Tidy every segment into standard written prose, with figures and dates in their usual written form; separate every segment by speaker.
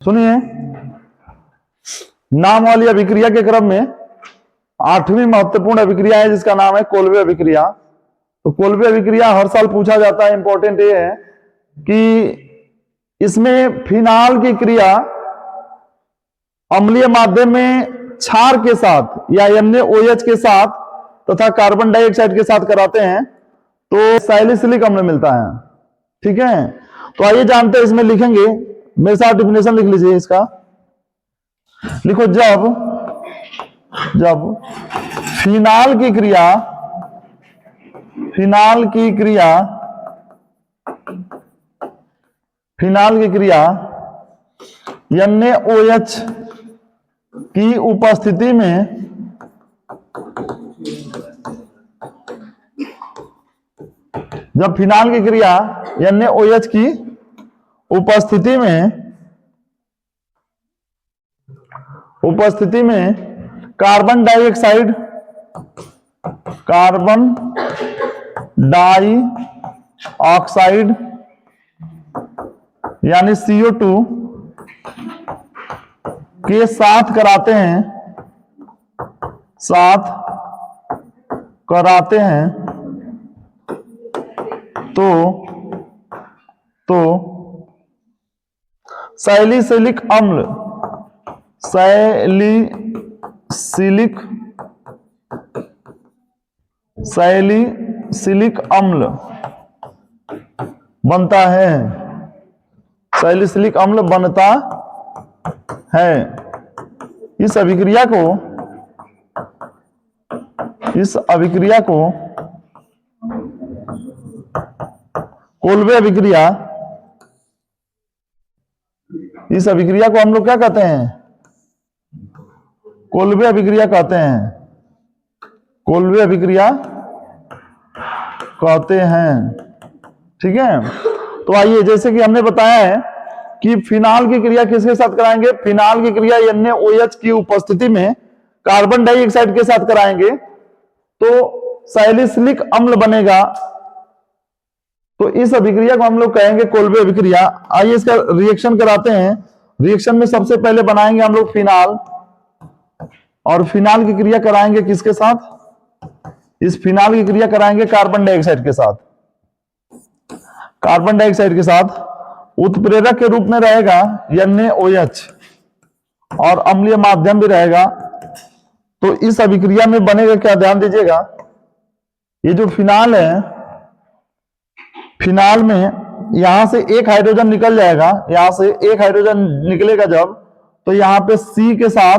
Speaker 1: सुनिए, नाम वाली अभिक्रिया के क्रम में 8वीं महत्वपूर्ण अभिक्रिया है जिसका नाम है कोल्बे अभिक्रिया। तो कोल्बे अभिक्रिया हर साल पूछा जाता है। इंपॉर्टेंट ये है कि इसमें फिनाल की क्रिया अम्लीय माध्यम में क्षार के साथ या NaOH के साथ तथा कार्बन डाइऑक्साइड के साथ कराते हैं तो सैलिसिलिक अम्ल मिलता है। ठीक है, तो आइए जानते हैं। इसमें लिखेंगे, मेरे साथ डिफिनेशन लिख लीजिए इसका। लिखो, जब फिनाल की क्रिया NaOH की उपस्थिति में NaOH की उपस्थिति में कार्बन डाइऑक्साइड यानी CO2 के साथ कराते हैं तो सैलिसिलिक अम्ल बनता है। सैलिसिलिक अम्ल बनता है। इस अभिक्रिया को कोल्बे अभिक्रिया, इस अभिक्रिया को हम लोग क्या कहते हैं? कोल्बे अभिक्रिया कहते हैं। कोल्बे अभिक्रिया कहते हैं। ठीक है, तो आइए, जैसे कि हमने बताया है कि फिनाल की क्रिया किसके साथ कराएंगे? फिनाल की क्रिया NaOH की उपस्थिति में कार्बन डाइऑक्साइड के साथ कराएंगे तो सैलिसिलिक अम्ल बनेगा। तो इस अभिक्रिया को हम लोग कहेंगे कोल्बे अभिक्रिया। आइए इसका रिएक्शन कराते हैं। रिएक्शन में सबसे पहले बनाएंगे हम लोग फिनाल, और फिनाल की क्रिया कराएंगे किसके साथ? इस फिनाल की क्रिया कराएंगे कार्बन डाइऑक्साइड के साथ। कार्बन डाइऑक्साइड के साथ उत्प्रेरक के रूप में रहेगा NaOH और अम्लीय माध्यम भी रहेगा। तो इस अभिक्रिया में बनेगा क्या? ध्यान दीजिएगा, ये जो फिनाल है, फिनाल में यहां से एक हाइड्रोजन निकल जाएगा। यहां से एक हाइड्रोजन निकलेगा जब, तो यहां पे C के साथ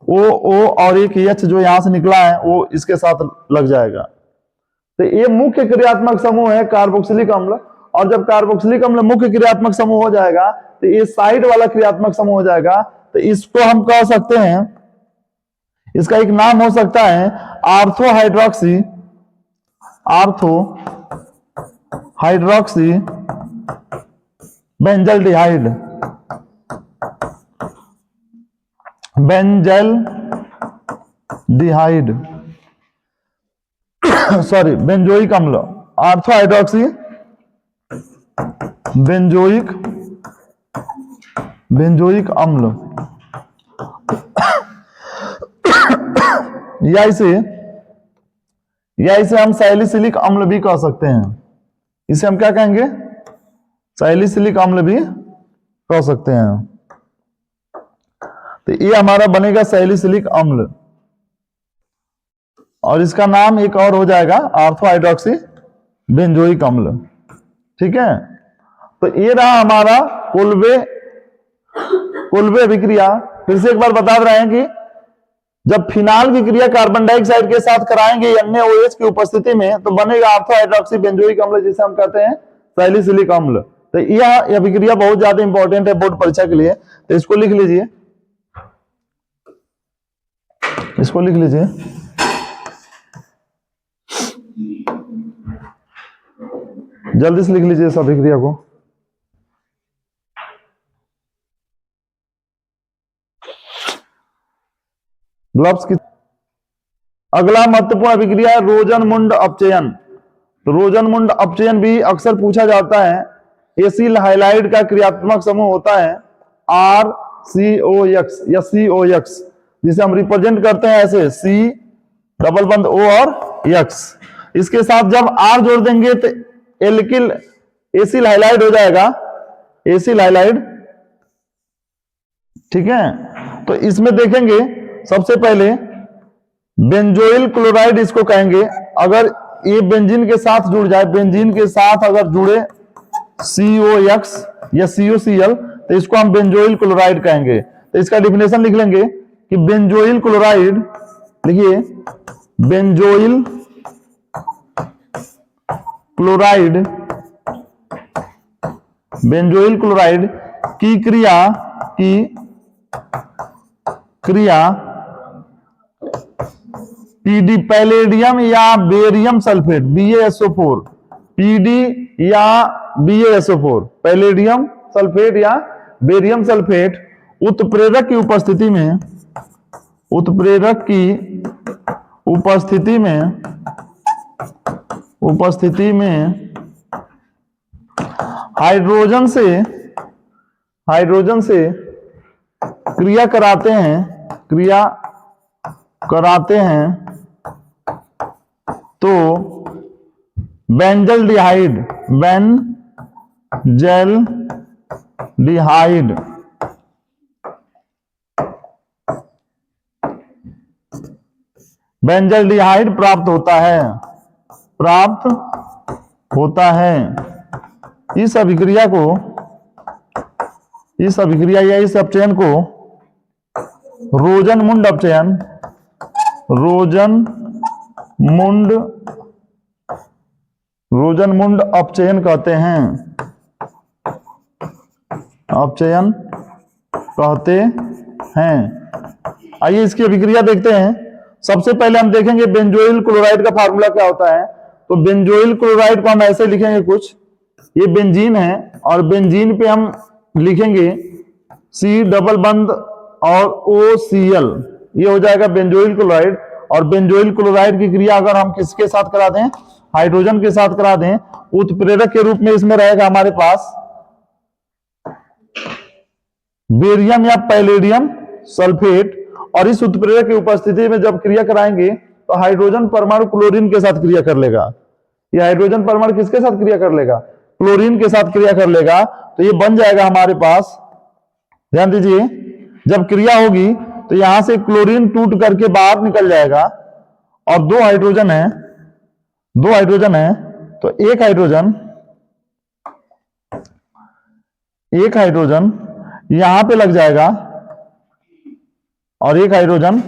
Speaker 1: OO और एक H जो यहां से निकला है वो इसके साथ लग जाएगा। तो ये मुख्य क्रियात्मक समूह है कार्बोक्सिलिक अम्ल। और जब कार्बोक्सिलिक अम्ल मुख्य क्रियात्मक समूह हो जाएगा तो ये साइड वाला क्रियात्मक समूह हो जाएगा। तो इसको हम कह सकते हैं, इसका एक नाम हो सकता है ortho hydroxy benzaldehyde. Sorry, benzoic अम्ल। आर्थो हाइड्रोक्सी बेंजोइक अम्ल, या इसे हम सैलिसिलिक अम्ल भी कह सकते हैं। इसे हम क्या कहेंगे? सैलिसिलिक अम्ल भी कह सकते हैं। तो ये हमारा बनेगा सैलिसिलिक अम्ल, और इसका नाम एक और हो जाएगा आर्थो हाइड्रोक्सी बेंजोइक अम्ल। ठीक है, तो ये रहा हमारा कोल्बे अभिक्रिया। फिर से एक बार बता रहे हैं कि जब फिनाल की क्रिया कार्बन डाइऑक्साइड के साथ कराएंगे NaOH की उपस्थिति में तो बनेगा आर्थो हाइड्रोक्सी बेंजोइक अम्ल, जिसे हम कहते हैं सैलिसिलिक अम्ल। तो यह अभिक्रिया बहुत ज्यादा इंपॉर्टेंट है बोर्ड परीक्षा के लिए। तो इसको लिख लीजिए, जल्दी से लिख लीजिए इस अभिक्रिया को। ग्लव्स की अगला महत्वपूर्ण अभिक्रिया है रोजनमुंड अपचयन। तो रोजनमुंड अपचयन भी अक्सर पूछा जाता है। एसिल हाइलाइड का क्रियात्मक समूह होता है आर सी ओ एक्स या सी ओ एक्स, जिसे हम रिप्रेजेंट करते हैं ऐसे सी डबल बंद ओ और एक्स। इसके साथ जब आर जोड़ देंगे तो एल्किल एसिल हाइलाइड हो जाएगा, एसिल हाइलाइड। ठीक है, तो इसमें देखेंगे सबसे पहले बेंजोइल क्लोराइड इसको कहेंगे। अगर ये बेंजीन के साथ जुड़ जाए, बेंजीन के साथ अगर जुड़े COX या COCl तो इसको हम बेंजोइल क्लोराइड कहेंगे। तो इसका डिफिनेशन लिख लेंगे कि बेंजोइल क्लोराइड, लिखिए बेंजोइल क्लोराइड, बेंजोइल क्लोराइड की क्रिया PD पैलेडियम या बेरियम सल्फेट BaSO4, PD या BaSO4 पैलेडियम सल्फेट या बेरियम सल्फेट उत्प्रेरक की उपस्थिति में, उत्प्रेरक की उपस्थिति में हाइड्रोजन से क्रिया कराते हैं तो बेंजल्डिहाइड प्राप्त होता है। इस अभिक्रिया या इस अपचयन को रोजनमुंड अपचयन कहते हैं। आइए इसकी अभिक्रिया देखते हैं। सबसे पहले हम देखेंगे बेंजोइल क्लोराइड का फार्मूला क्या होता है। तो बेंजोइल क्लोराइड को हम ऐसे लिखेंगे, कुछ ये बेंजीन है और बेंजीन पे हम लिखेंगे C डबल बंद और OCl, ये हो जाएगा बेंजोइल क्लोराइड। और बेंजोइल क्लोराइड की क्रिया अगर हम किसके साथ करा दें, हाइड्रोजन के साथ करा दें, उत्प्रेरक के रूप में इसमें रहेगा हमारे पास बेरियम या पैलेडियम सल्फेट। और इस उत्प्रेरक की उपस्थिति में जब क्रिया कराएंगे तो हाइड्रोजन परमाणु क्लोरीन के साथ क्रिया कर लेगा। ये हाइड्रोजन परमाणु किसके साथ क्रिया कर लेगा, क्लोरीन के साथ क्रिया कर लेगा। तो ये बन जाएगा हमारे पास, ध्यान दीजिए, जब क्रिया होगी तो यहां से क्लोरीन टूट करके बाहर निकल जाएगा और दो हाइड्रोजन है तो एक हाइड्रोजन यहां पे लग जाएगा और एक हाइड्रोजन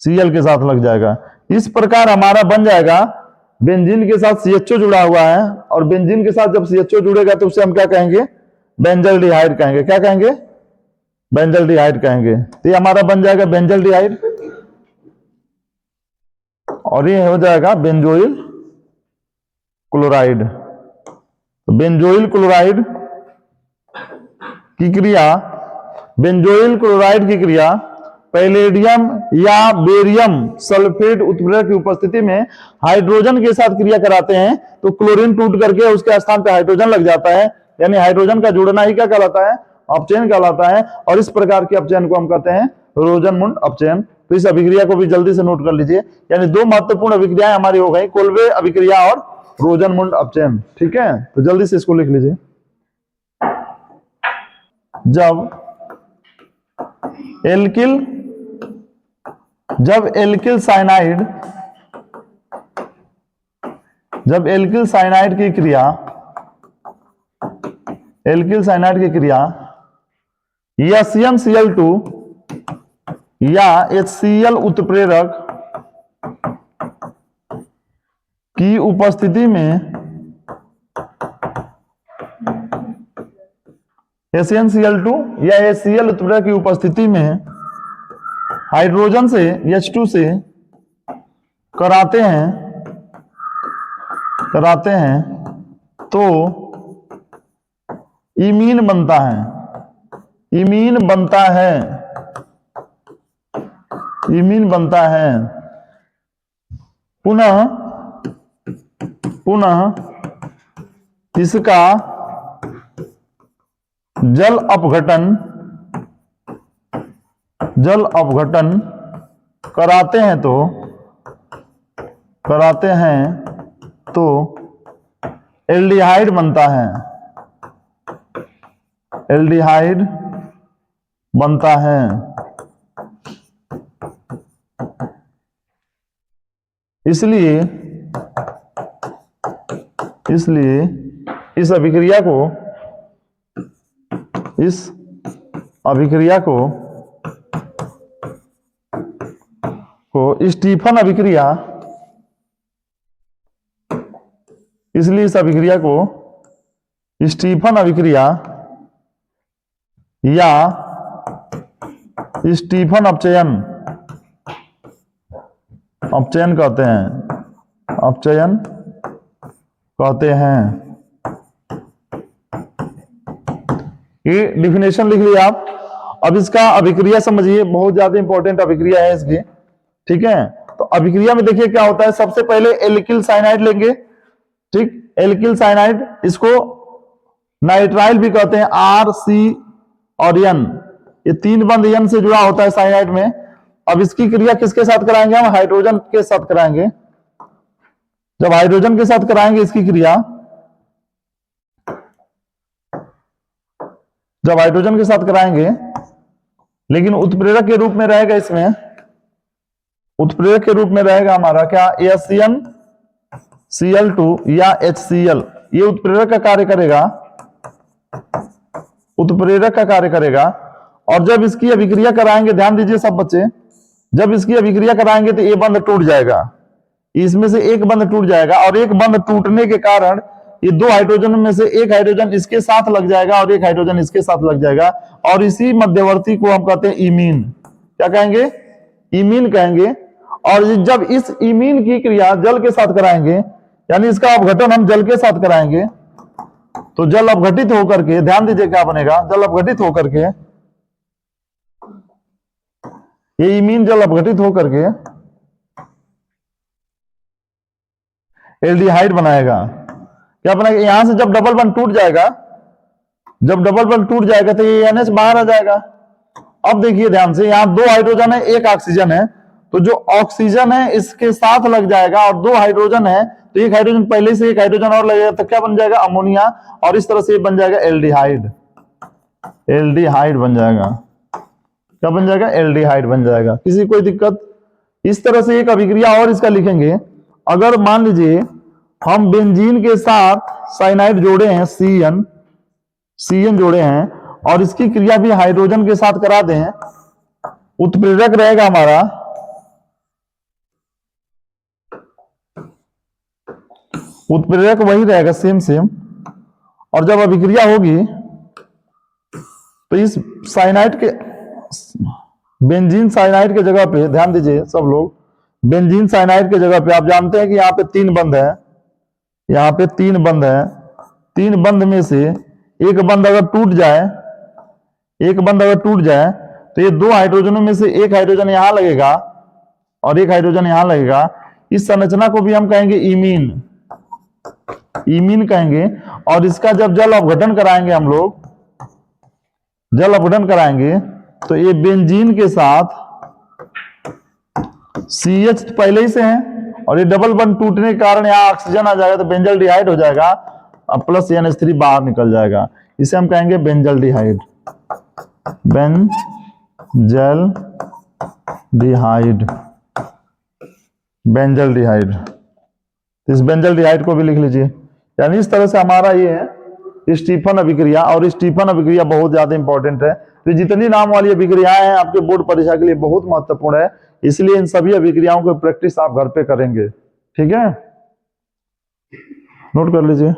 Speaker 1: Cl के साथ लग जाएगा। इस प्रकार हमारा बन जाएगा बेंजीन के साथ CHO जुड़ा हुआ है और बेंजीन के साथ जब CHO जुड़ेगा तो उसे हम क्या कहेंगे, बेंजल्डिहाइड कहेंगे। क्या कहेंगे, बेंजल्डिहाइड कहेंगे। तो ये हमारा बन जाएगा बेंजल्डिहाइड और ये हो जाएगा बेंजोइल क्लोराइड। तो बेंजोइल क्लोराइड की क्रिया पैलेडियम या बेरियम सल्फेट उत्प्रेरक की उपस्थिति में हाइड्रोजन के साथ क्रिया कराते हैं तो क्लोरीन टूट करके उसके स्थान पर हाइड्रोजन लग जाता है, यानी हाइड्रोजन का जुड़ना ही क्या कहलाता है, अपचयन कहलाता है। और इस प्रकार के अपचयन को हम कहते हैं रोजनमुंड अपचयन। तो इस अभिक्रिया को भी जल्दी से नोट कर लीजिए, यानी दो महत्वपूर्ण अभिक्रियाएं हमारी हो गई, कोल्बे अभिक्रिया और रोजनमुंड अपचयन। ठीक है, तो जल्दी से इसको लिख लीजिए। जब एल्किल साइनाइड की क्रिया SnCl2 या HCl उत्प्रेरक की उपस्थिति में SnCl2 या HCl उत्प्रेरक की उपस्थिति में हाइड्रोजन से H2 से कराते हैं तो इमीन बनता है। पुनः इसका जल अपघटन कराते हैं तो एल्डिहाइड बनता है, इसलिए इस अभिक्रिया को स्टीफन अभिक्रिया, इसलिए इस अभिक्रिया को स्टीफन अभिक्रिया या स्टीफन अपचयन कहते हैं। ये डिफिनेशन लिख लिया आप। अब इसका अभिक्रिया समझिए, बहुत ज्यादा इंपॉर्टेंट अभिक्रिया है इसकी, ठीक है। तो अभिक्रिया में देखिए क्या होता है, सबसे पहले एल्किल साइनाइड लेंगे, ठीक, एल्किल साइनाइड, इसको नाइट्राइल भी कहते हैं, आर सी और एन, ये तीन बंद एन से जुड़ा होता है साइनाइड में। अब इसकी क्रिया किसके साथ कराएंगे हम, हाइड्रोजन के साथ कराएंगे। जब हाइड्रोजन के साथ कराएंगे इसकी क्रिया, जब हाइड्रोजन के साथ कराएंगे, लेकिन उत्प्रेरक के रूप में रहेगा, इसमें उत्प्रेरक के रूप में रहेगा हमारा क्या, HCl2 या HCl, ये उत्प्रेरक का कार्य करेगा। और जब इसकी अभिक्रिया कराएंगे, ध्यान दीजिए सब बच्चे, जब इसकी अभिक्रिया कराएंगे तो ये बंध टूट जाएगा, इसमें से एक बंध टूट जाएगा, और एक बंध टूटने के कारण ये दो हाइड्रोजन में से एक हाइड्रोजन इसके साथ लग जाएगा और एक हाइड्रोजन इसके साथ लग जाएगा, और इसी मध्यवर्ती को हम कहते हैं इमीन। क्या कहेंगे, इमीन कहेंगे। और जब इस इमीन की क्रिया जल के साथ कराएंगे, यानी इसका अपघटन हम जल के साथ कराएंगे, तो जल अपघटित होकर के, ध्यान दीजिए क्या बनेगा, जल अपघटित होकर के, ये इमीन जल अपघटित होकर के एल्डिहाइड बनाएगा। क्या बनाएगा, यहां से जब डबल बॉन्ड टूट जाएगा, तो ये NH बाहर आ जाएगा। अब देखिए ध्यान से, यहां दो हाइड्रोजन है, एक ऑक्सीजन है, तो जो ऑक्सीजन है इसके साथ लग जाएगा, और दो हाइड्रोजन है तो एक हाइड्रोजन पहले से एक हाइड्रोजन और लगेगा, तो क्या बन जाएगा, अमोनिया, और इस तरह से बन जाएगा एल्डिहाइड बन जाएगा। क्या बन जाएगा, एल्डिहाइड बन जाएगा। किसी कोई दिक्कत, इस तरह से एक अभिक्रिया और इसका लिखेंगे। अगर मान लीजिए हम बेंजीन के साथ साइनाइड जोड़े हैं, CN जोड़े हैं, और इसकी क्रिया भी हाइड्रोजन के साथ करा दें, उत्प्रेरक रहेगा हमारा, उत्प्रेरक वही रहेगा सेम, और जब अभिक्रिया होगी तो इस साइनाइड के, बेंजीन साइनाइड के जगह पे, ध्यान दीजिए सब लोग, बेंजीन साइनाइड के जगह पे आप जानते हैं कि यहाँ पे तीन बंध है, यहाँ पे तीन बंध है, तीन बंध में से एक बंध अगर टूट जाए, तो ये दो हाइड्रोजनों में से एक हाइड्रोजन यहां लगेगा और एक हाइड्रोजन यहां लगेगा। इस संरचना को भी हम कहेंगे इमीन कहेंगे। और इसका जब जल अपघटन कराएंगे हम लोग, तो ये बेंजीन के साथ CH पहले ही से है, और ये डबल बॉन्ड टूटने के कारण यहाँ ऑक्सीजन आ जाएगा, तो बेंजल्डिहाइड हो जाएगा, अब प्लस NH3 बाहर निकल जाएगा। इसे हम कहेंगे बेंजल्डिहाइड, इस बेंजल्डिहाइड को भी लिख लीजिए। यानी इस तरह से हमारा ये है स्टीफन अभिक्रिया, और स्टीफन अभिक्रिया बहुत ज्यादा इंपॉर्टेंट है। तो जितनी नाम वाली अभिक्रियाएं हैं आपके बोर्ड परीक्षा के लिए बहुत महत्वपूर्ण है, इसलिए इन सभी अभिक्रियाओं को प्रैक्टिस आप घर पे करेंगे, ठीक है, नोट कर लीजिए।